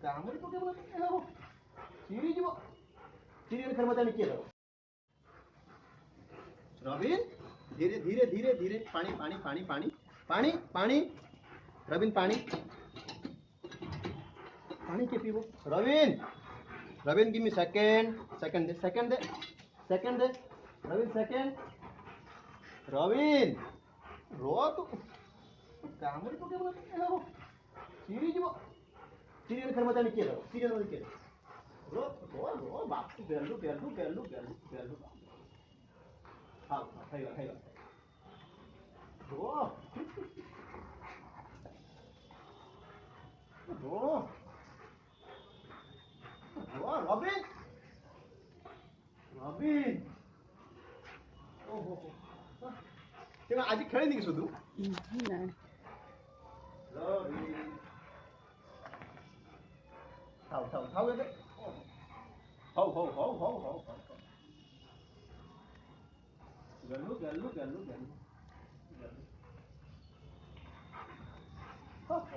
କାମୁଡ଼ି ପକେଇବ ହବ ଚିରିଯିବ। ଚିରିଗଲେ ଫେର ମତେ ଆଣି କିଏ ଦବ? ରବିନ ଧୀରେ ଧୀରେ ଧୀରେ ଧୀରେ ପାଣି ପାଣି ପାଣି ପାଣି ପାଣି ପାଣି रविन पानी पानी के पीवो Ravin Ravin give me second दे रविन सेकंड रविन रो तू कामरी पकेबो हबो चिरी जीवो चिरी गले फेर मते आनी किए दो चिरी गले किए रो रो रो बाप बेलू हां खाइगा रो रबिन रबिन ओहो तेरा आज खेळेनी की सुदू नाही रबिन थाव येते हो गल्लू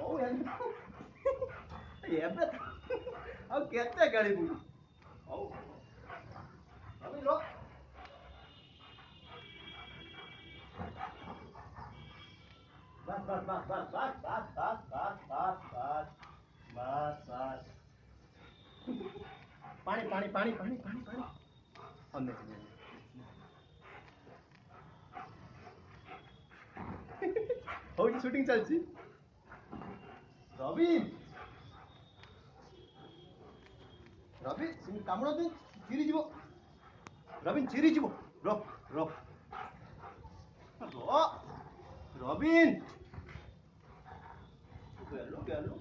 हो ये बत अब कहते गाड़ी बुली हो अभी लो बस पानी अंदर हो शूटिंग चलची रबिन कामड़ा दे चिरी जीवो रबिन चिरी जीवो रो रबिन गलू